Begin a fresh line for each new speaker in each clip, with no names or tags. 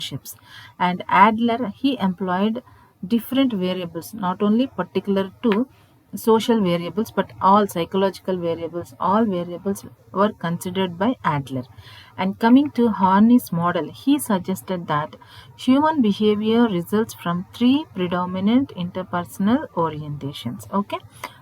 relationships. And Adler, he employed different variables, not only particular to social variables but all psychological variables. All variables were considered by Adler. And coming to Horney's model, he suggested that human behavior results from three predominant interpersonal orientations. Okay,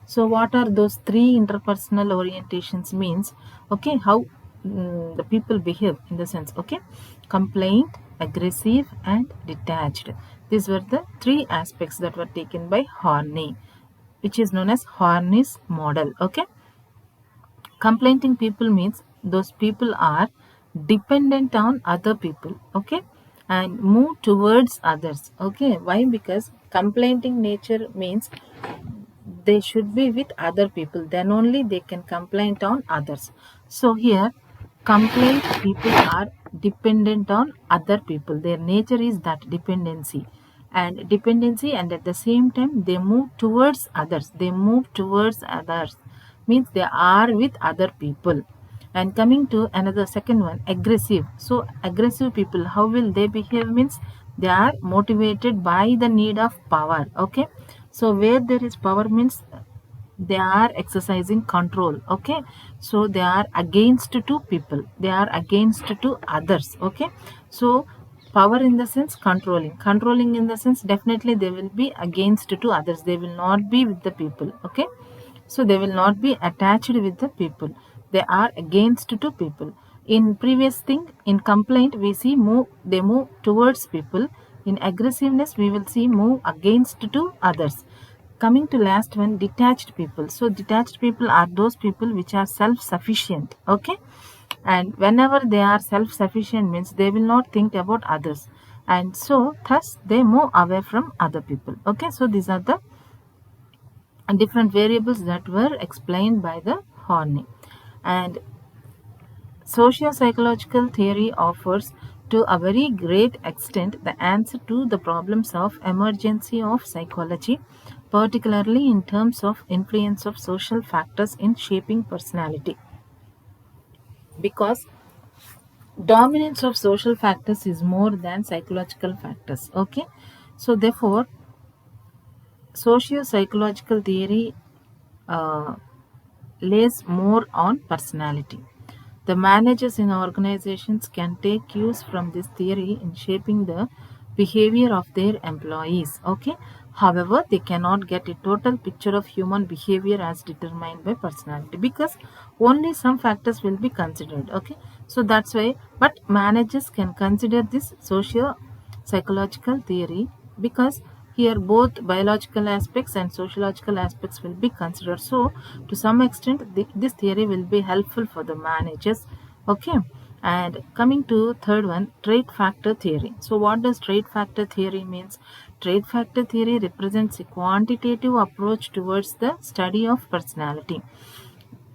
so what are those three interpersonal orientations means? Okay, how the people behave in the sense, okay, complaint, aggressive and detached. These were the three aspects that were taken by Horney, which is known as Horney's model. Okay, complaining people means those people are dependent on other people, okay, and move towards others. Okay, why? Because complaining nature means they should be with other people, then only they can complain on others. So here complaint people are dependent on other people, their nature is that dependency, and at the same time they move towards others, means they are with other people. And coming to another second one, aggressive. So aggressive people, how will they behave means they are motivated by the need of power. Okay, so where there is power means they are exercising control. Okay, so they are against two people, they are against two others. Okay, so power in the sense controlling in the sense definitely they will be against two others, they will not be with the people. Okay, so they will not be attached with the people, they are against two people. In previous thing, in complaint we see they move towards people, in aggressiveness we will see move against two others. Coming to last one, detached people. So detached people are those people which are self-sufficient. Okay, and whenever they are self-sufficient means they will not think about others, and so thus they move away from other people. Okay, so these are the different variables that were explained by the Horney. And socio-psychological theory offers to a very great extent the answer to the problems of emergency of psychology, particularly in terms of influence of social factors in shaping personality. Because dominance of social factors is more than psychological factors. Okay, so therefore socio-psychological theory uh, lays more on personality. The managers in organizations can take cues from this theory in shaping the behavior of their employees. Okay. However, they cannot get a total picture of human behavior as determined by personality because only some factors will be considered. Okay. So that's why, but managers can consider this socio psychological theory because here both biological aspects and sociological aspects will be considered. So to some extent this theory will be helpful for the managers. Okay, and coming to third one, trait factor theory. So what does trait factor theory means? Trait factor theory represents a quantitative approach towards the study of personality.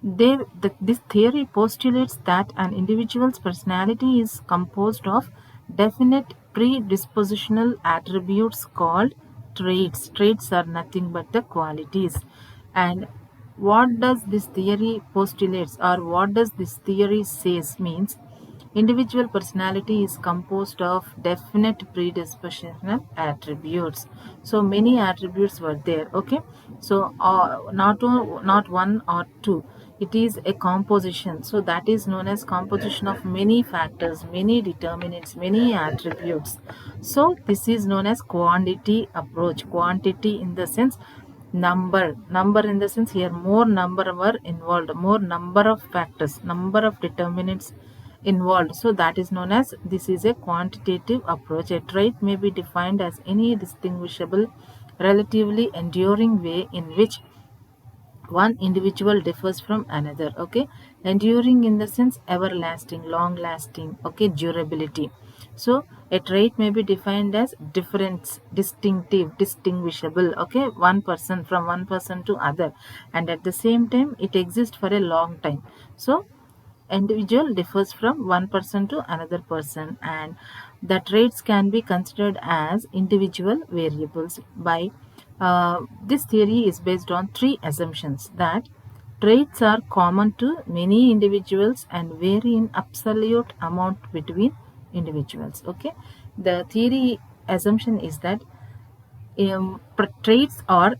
This theory postulates that an individual's personality is composed of definite predispositional attributes called traits. Traits are nothing but the qualities. And what does this theory postulates, or what does this theory says means individual personality is composed of definite predispositional attributes. So many attributes were there. Okay, so not one or two, it is a composition. So that is known as composition of many factors, many determinants, many attributes. So this is known as quantity approach. Quantity in the sense number in the sense here more number were involved, more number of factors, number of determinants involved. So that is known as, this is a quantitative approach. A trait may be defined as any distinguishable relatively enduring way in which one individual differs from another. Okay, enduring in the sense everlasting, long lasting. Okay, durability. So a trait may be defined as difference, distinctive, distinguishable. Okay, one person from one person to other, and at the same time it exists for a long time. So individual differs from one person to another person, and the traits can be considered as individual variables. By this theory is based on three assumptions: that traits are common to many individuals and vary in absolute amount between individuals. Okay, The theory assumption is that traits or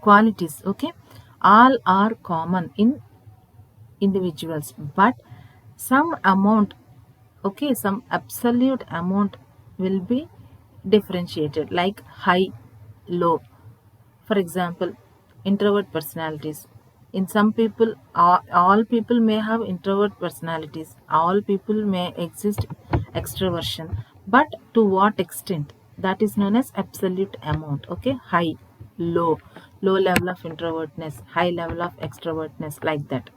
qualities, okay, all are common in individuals, but some amount, okay, some absolute amount will be differentiated, like high, low. For example, introvert personalities. In some people, all people may have introvert personalities. All people may exist extroversion, but to what extent? That is known as absolute amount. Okay, high, low, low level of introvertness, high level of extrovertness, like that.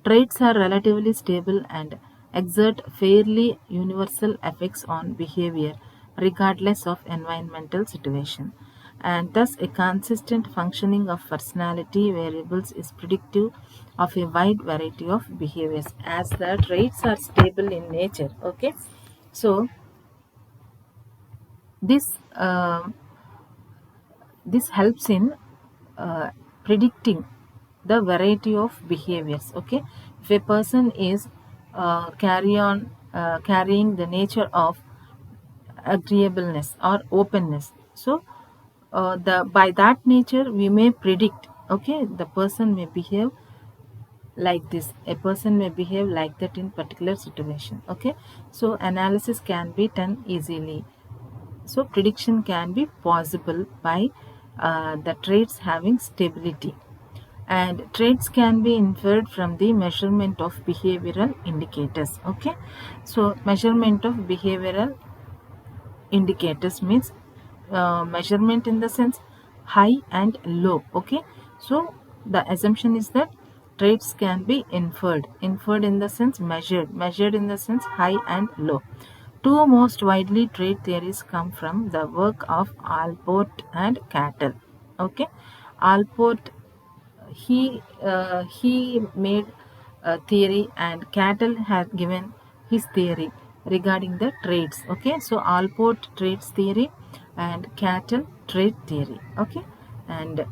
Traits are relatively stable and exert fairly universal effects on behavior regardless of environmental situation. And thus, a consistent functioning of personality variables is predictive of a wide variety of behaviors, as the traits are stable in nature. Okay, so this this helps in predicting the variety of behaviors. Okay, if a person is carrying the nature of agreeableness or openness, so the by that nature we may predict, okay, the person may behave like this, a person may behave like that in particular situation. Okay, so analysis can be done easily, so prediction can be possible by the traits having stability, and traits can be inferred from the measurement of behavioral indicators. Okay, so measurement of behavioral indicators means measurement in the sense high and low. Okay, so the assumption is that traits can be inferred in the sense measured in the sense high and low. Two most widely trait theories come from the work of Alport and Cattell. Okay, Alport, he made a theory, and Cattell has given his theory regarding the traits. Okay, so Alport traits theory and Cattell trait theory. Okay, and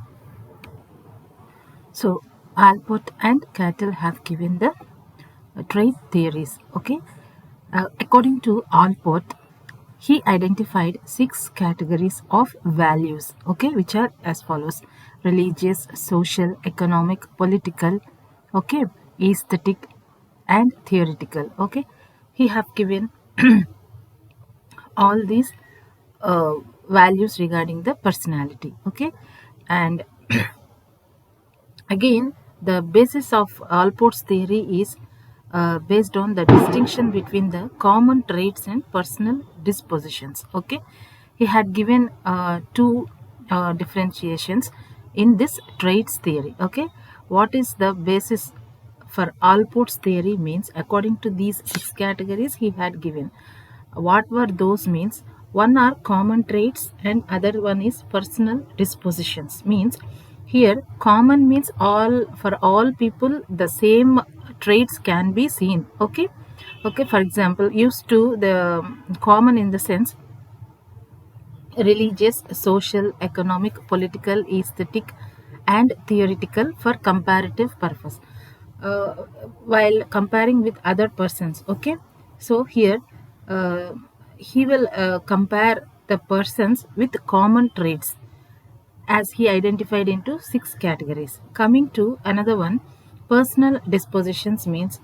so Alport and Cattell have given the trait theories. Okay, according to Alport, he identified 6 categories of values, okay, which are as follows: religious, social, economic, political, okay, aesthetic, and theoretical. Okay, he have given all these uh, values regarding the personality. Okay, and again, the basis of Alport's theory is based on the distinction between the common traits and personal dispositions. Okay, he had given two differentiations in this traits theory. Okay, what is the basis for Alport's theory means, according to these 6 categories he had given. What were those means? One are common traits and other one is personal dispositions. Means here common means all, for all people the same traits can be seen. Okay. Okay, for example, used to the common in the sense religious, social, economic, political, aesthetic, and theoretical for comparative purpose. Uh, while comparing with other persons, okay. So here, uh, he will compare the persons with common traits, as he identified into 6 categories. Coming to another one, personal dispositions means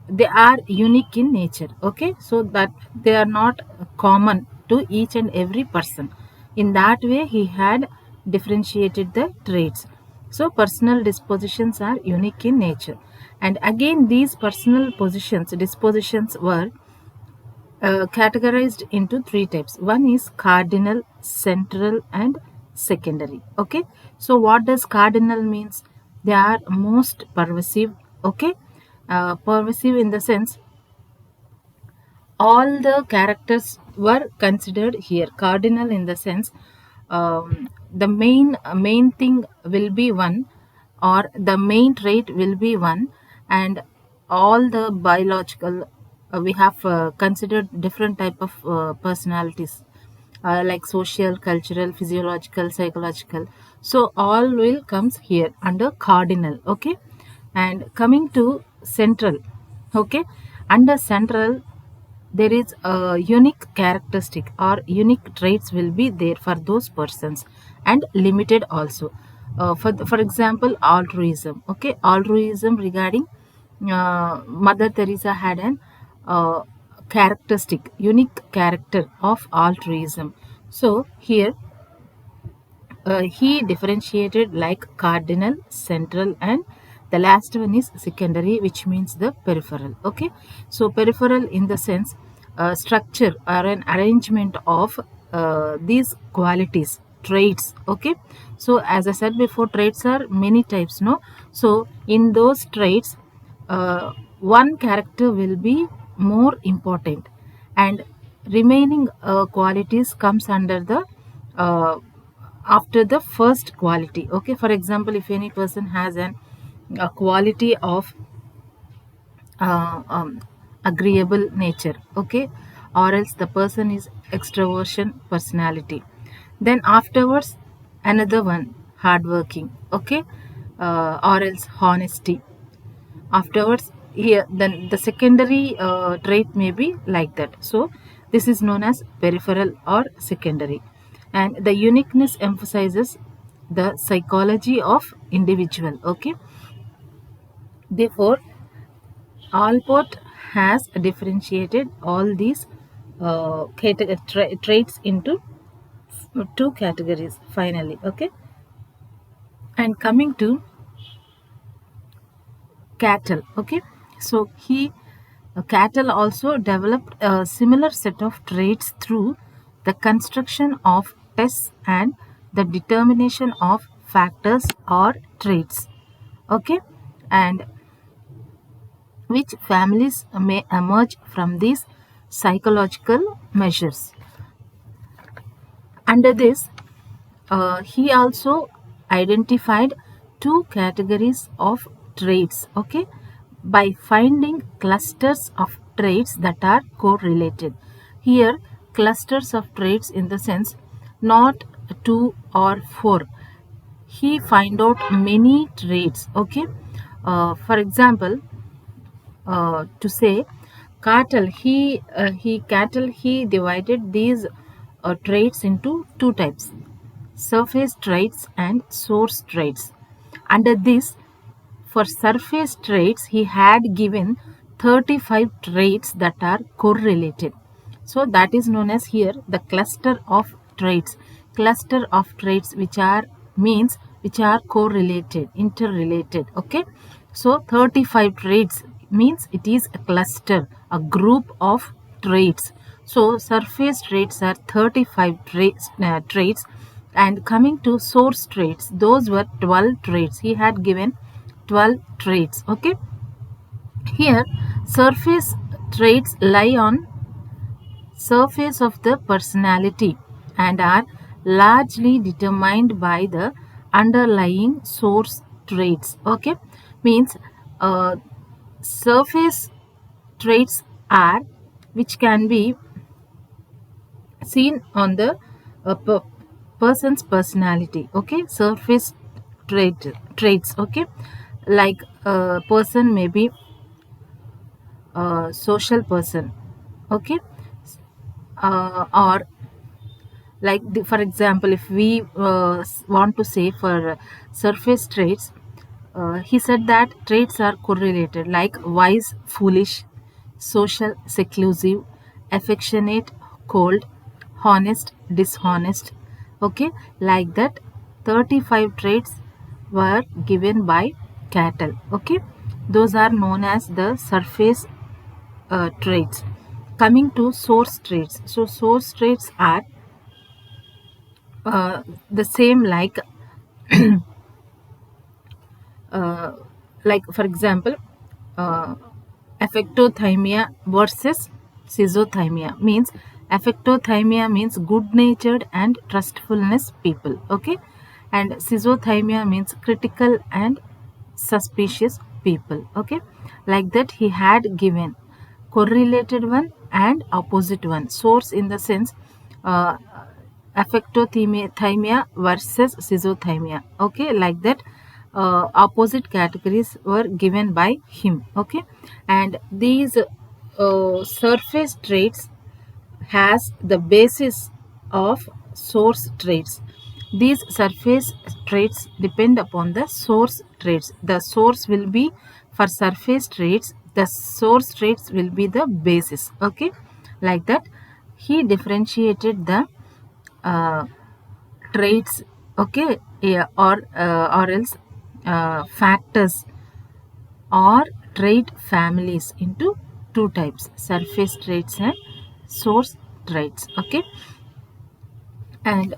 they are unique in nature. Okay, so that they are not common to each and every person. In that way, he had differentiated the traits. So, personal dispositions are unique in nature. And again, these personal dispositions were categorized into 3 types. One is cardinal, central, and secondary. Okay, so what does cardinal means? They are most pervasive. Okay, pervasive in the sense all the characters were considered here. Cardinal in the sense the main thing will be one, or the main trait will be one, and all the biological, we have considered different type of personalities, like social, cultural, physiological, psychological. So all will comes here under cardinal. Okay, and coming to central. Okay, under central, there is a unique characteristic or unique traits will be there for those persons, and limited also. For example, altruism. Okay, altruism regarding Mother Teresa had an uh, characteristic, unique character of altruism. So here he differentiated like cardinal, central, and the last one is secondary, which means the peripheral. Okay, so peripheral in the sense structure or an arrangement of these qualities, traits. Okay, so as I said before, traits are many types. No, so in those traits, one character will be more important, and remaining qualities comes under the uh, after the first quality. Okay, for example, if any person has a quality of uh, um, agreeable nature, okay, or else the person is extroversion personality, then afterwards another one hardworking, okay, or else honesty. Afterwards here then the secondary trait may be like that. So this is known as peripheral or secondary, and the uniqueness emphasizes the psychology of individual. Okay, therefore Alport has differentiated all these traits into two categories finally. Okay, and coming to cattle. Okay, so he cattle also developed a similar set of traits through the construction of tests and the determination of factors or traits. Okay, and which families may emerge from these psychological measures. Under this, he also identified two categories of traits. Okay, by finding clusters of traits that are correlated. Here, clusters of traits in the sense not two or four. He find out many traits. Okay, for example, to say cattle, he divided these traits into two types: surface traits and source traits. Under this, for surface traits, he had given 35 traits that are correlated. So that is known as here the cluster of traits. Cluster of traits which are means which are correlated, interrelated. Okay. So 35 traits means it is a cluster, a group of traits. So surface traits are 35 traits, and coming to source traits, those were 12 traits. He had given 12 traits. Okay, here surface traits lie on surface of the personality and are largely determined by the underlying source traits. Okay, means uh, surface traits are which can be seen on the person's personality. Okay, surface traits. Okay, like a person may be a social person. Okay, or like for example, if we want to say for surface traits, he said that traits are correlated like wise, foolish, social, seclusive, affectionate, cold, honest, dishonest. Okay, like that 35 traits were given by cattle. Okay, those are known as the surface traits. Coming to source traits, so source traits are the same uh, like for example, uh, affectothymia versus schizothymia means affectothymia means good natured and trustfulness people. Okay, and schizothymia means critical and suspicious people. Okay, like that he had given correlated one and opposite one. Source in the sense uh, affectothymia versus schizothymia. Okay, like that opposite categories were given by him. Okay, and these surface traits has the basis of source traits. These surface traits depend upon the source traits. The source will be for surface traits, the source traits will be the basis. Okay, like that. He differentiated the uh, traits, okay, yeah, or else factors or trait families into two types: surface traits and source traits. Okay, and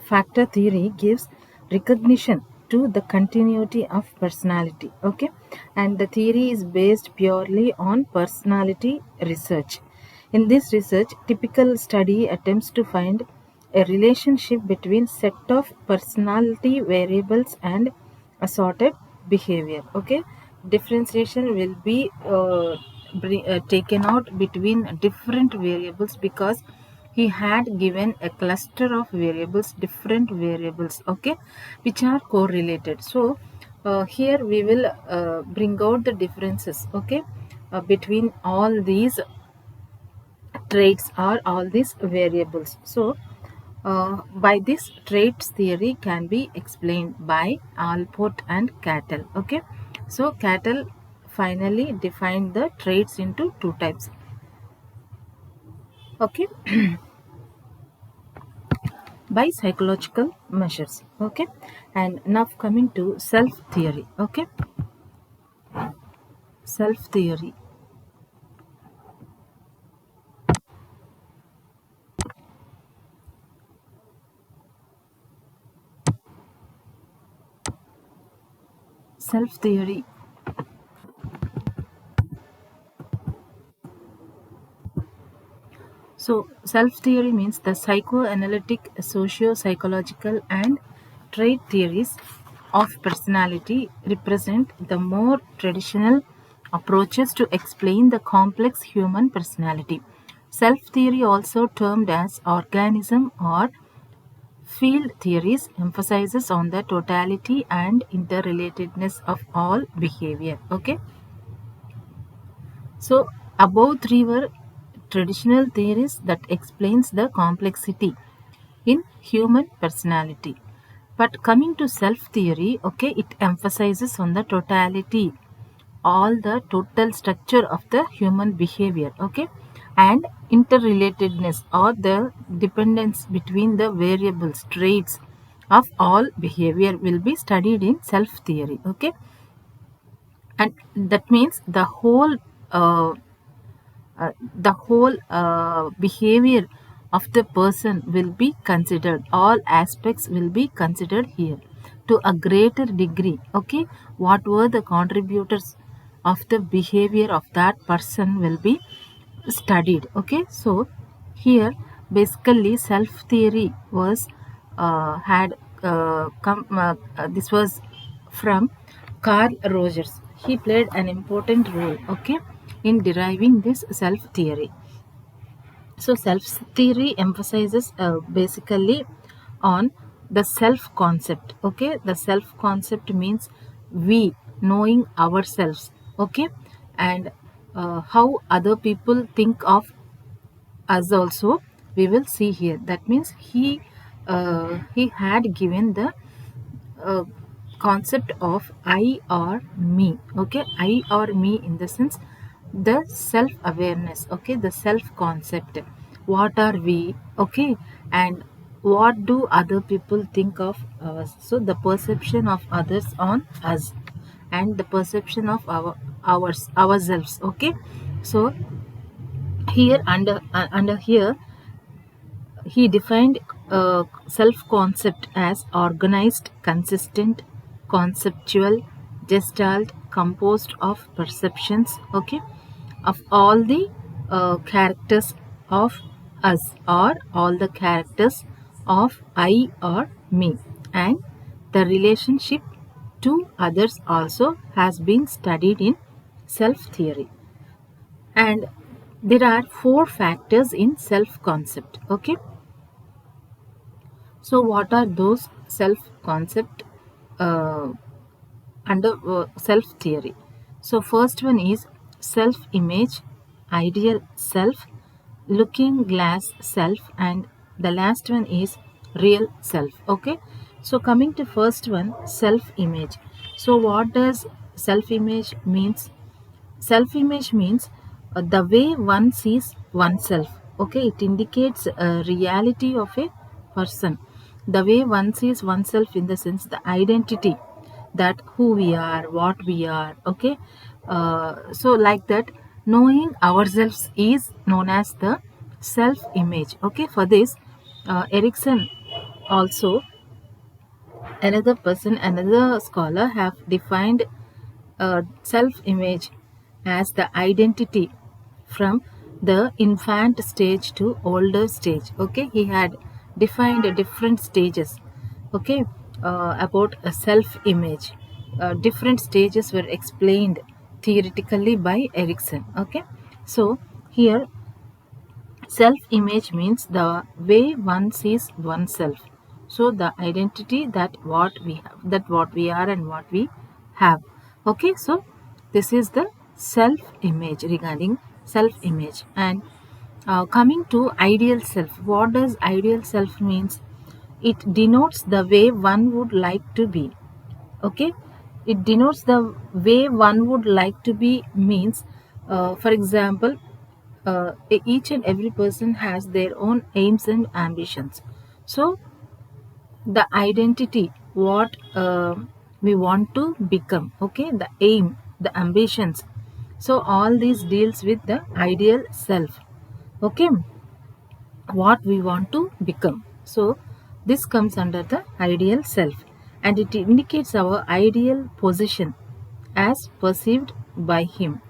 factor theory gives recognition to the continuity of personality. Okay, and the theory is based purely on personality research. In this research, typical study attempts to find a relationship between set of personality variables and assorted behavior. Okay, differentiation will be taken out between different variables because he had given a cluster of variables, different variables, okay, which are correlated. So here we will bring out the differences, okay, between all these traits or all these variables. So by this, traits theory can be explained by Alport and Cattle. Okay, so Cattle finally defined the traits into two types. Okay, by psychological measures. Okay, and now coming to self theory. Okay, self theory. Self theory. So, self theory means the psychoanalytic, socio psychological, and trait theories of personality represent the more traditional approaches to explain the complex human personality. Self theory, also termed as organism or field theories, emphasizes on the totality and interrelatedness of all behavior. Okay, so above three were traditional theories that explains the complexity in human personality. But coming to self theory, okay, it emphasizes on the totality, all the total structure of the human behavior, okay, and interrelatedness or the dependence between the variables, traits of all behavior will be studied in self theory. Okay, and that means uh, the whole behavior of the person will be considered, all aspects will be considered here to a greater degree. Okay, what were the contributors of the behavior of that person will be studied. Okay, so here basically self theory was had this was from Carl Rogers. He played an important role, okay, in deriving this self theory. So self theory emphasizes basically on the self concept. Okay, the self concept means we knowing ourselves. Okay, and how other people think of us also we will see here. That means he had given the uh, concept of I or me. Okay, I or me in the sense the self awareness. Okay, the self concept. What are we? Okay, and what do other people think of us? So the perception of others on us and the perception of ourselves. Okay, so here under here he defined self-concept as organized, consistent, conceptual gestalt composed of perceptions, okay, of all the characters of us or all the characters of I or me, and the relationship to others also has been studied in self theory. And there are four factors in self concept. Okay, so what are those self concept uh, under self theory? So first one is self-image, ideal self, looking glass self, and the last one is real self. Okay. So coming to first one, self-image. So what does self-image means? Self image means the way one sees oneself. Okay, it indicates a reality of a person. The way one sees oneself, in the sense, the identity, that who we are, what we are. Okay, so like that, knowing ourselves is known as the self image. Okay, for this, Erickson also, another person, another scholar, have defined self image as the identity from the infant stage to older stage. Okay, he had defined different stages. Okay, about a self image. Different stages were explained theoretically by Erickson. Okay, so here, self image means the way one sees oneself. So the identity, that what we have, that what we are and what we have. Okay, so this is the self image, regarding self image. And coming to ideal self, what does ideal self means? It denotes the way one would like to be. Okay, it denotes the way one would like to be, means, for example, each and every person has their own aims and ambitions. So the identity, what we want to become. Okay, the aim, the ambitions. So all these deals with the ideal self. Okay, what we want to become. So this comes under the ideal self, and it indicates our ideal position as perceived by him.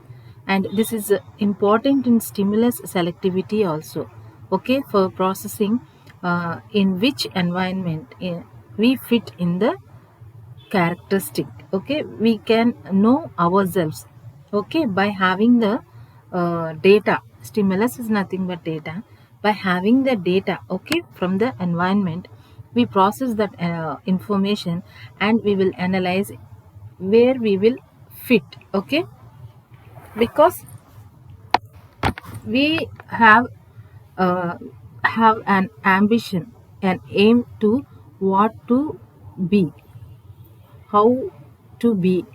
And this is important in stimulus selectivity also. Okay, for processing in which environment we fit in the characteristic. Okay, we can know ourselves, okay, by having the data. Stimulus is nothing but data. By having the data, okay, from the environment, we process that information, and we will analyze where we will fit. Okay, because we uh, have an ambition, an aim to what to be, how to be.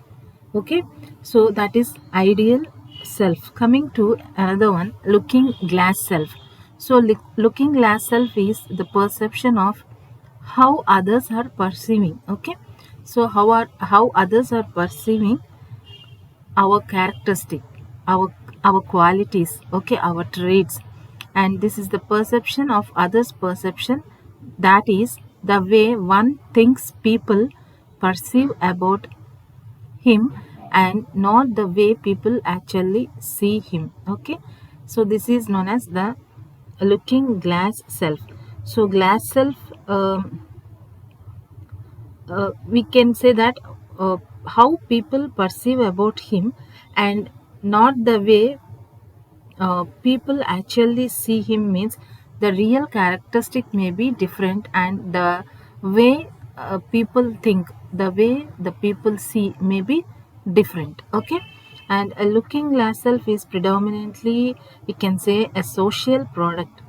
Okay, so that is ideal self. Coming to another one, looking glass self. So looking glass self is the perception of how others are perceiving. Okay, so how others are perceiving our characteristic, our qualities. Okay, our traits. And this is the perception of others perception, that is the way one thinks people perceive about him, and not the way people actually see him. Okay, so this is known as the looking glass self. So glass self, we can say that how people perceive about him, and not the way people actually see him, means the real characteristic may be different, and the way people think, the way the people see may be different. Okay, and a looking glass self is predominantly, we can say, a social product,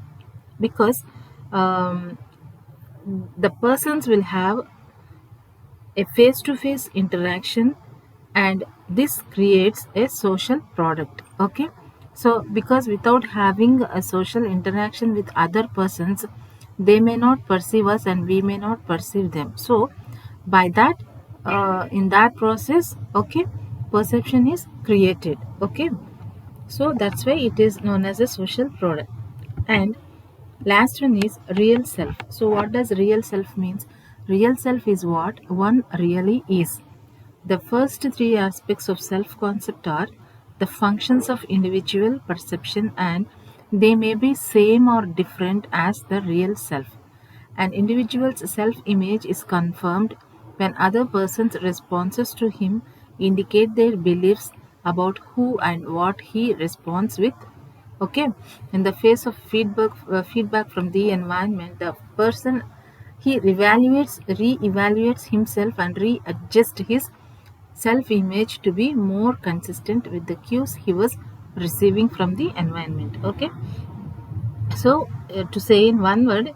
because um, the persons will have a face-to-face interaction, and this creates a social product. Okay, so because without having a social interaction with other persons, they may not perceive us and we may not perceive them. So by that, in that process, okay, perception is created. Okay, so that's why it is known as a social product. And last one is real self. So what does real self means? Real self is what one really is. The first three aspects of self concept are the functions of individual perception, and they may be same or different as the real self. An individual's self image is confirmed when other persons' responses to him indicate their beliefs about who and what he responds with. Okay, in the face of feedback from the environment, the person, he re-evaluates himself and readjusts his self-image to be more consistent with the cues he was receiving from the environment. Okay, so to say in one word,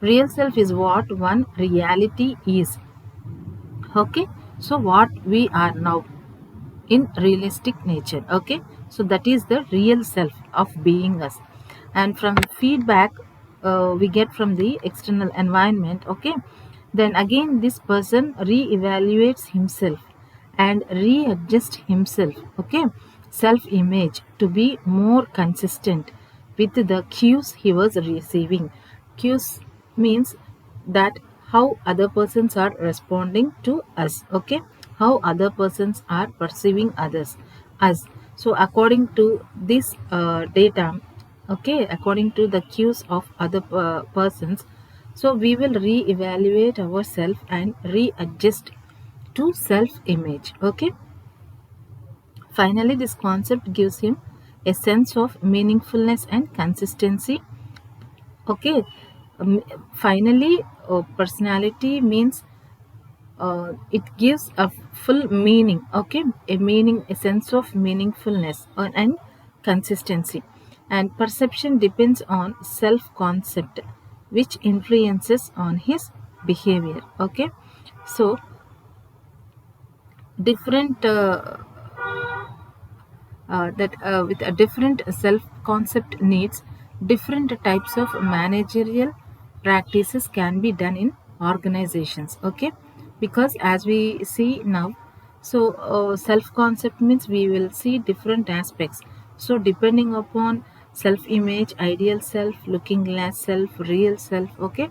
real self is what one reality is. Okay, so what we are now in realistic nature. Okay, so that is the real self of being us. And from feedback we get from the external environment, okay, then again this person re-evaluates himself and readjust himself, okay, self image to be more consistent with the cues he was receiving. Cues means that how other persons are responding to us, okay, how other persons are perceiving us. So according to this data, okay, according to the cues of other persons, so we will re-evaluate ourselves and readjust to self image. Okay, finally this concept gives him a sense of meaningfulness and consistency. Okay, um, finally personality means it gives a full meaning, okay, a meaning, a sense of meaningfulness and consistency. And perception depends on self concept, which influences on his behavior. Okay, so different that with a different self concept needs different types of managerial practices can be done in organizations. Okay, because as we see now, so self concept means we will see different aspects. So depending upon self image, ideal self, looking glass self, real self, okay,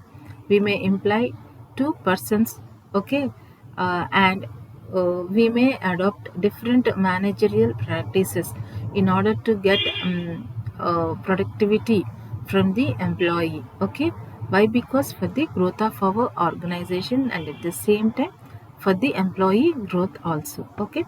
we may imply two persons, okay, and we may adopt different managerial practices in order to get productivity from the employee. Okay, why? Because for the growth of our organization and at the same time for the employee growth also. Okay,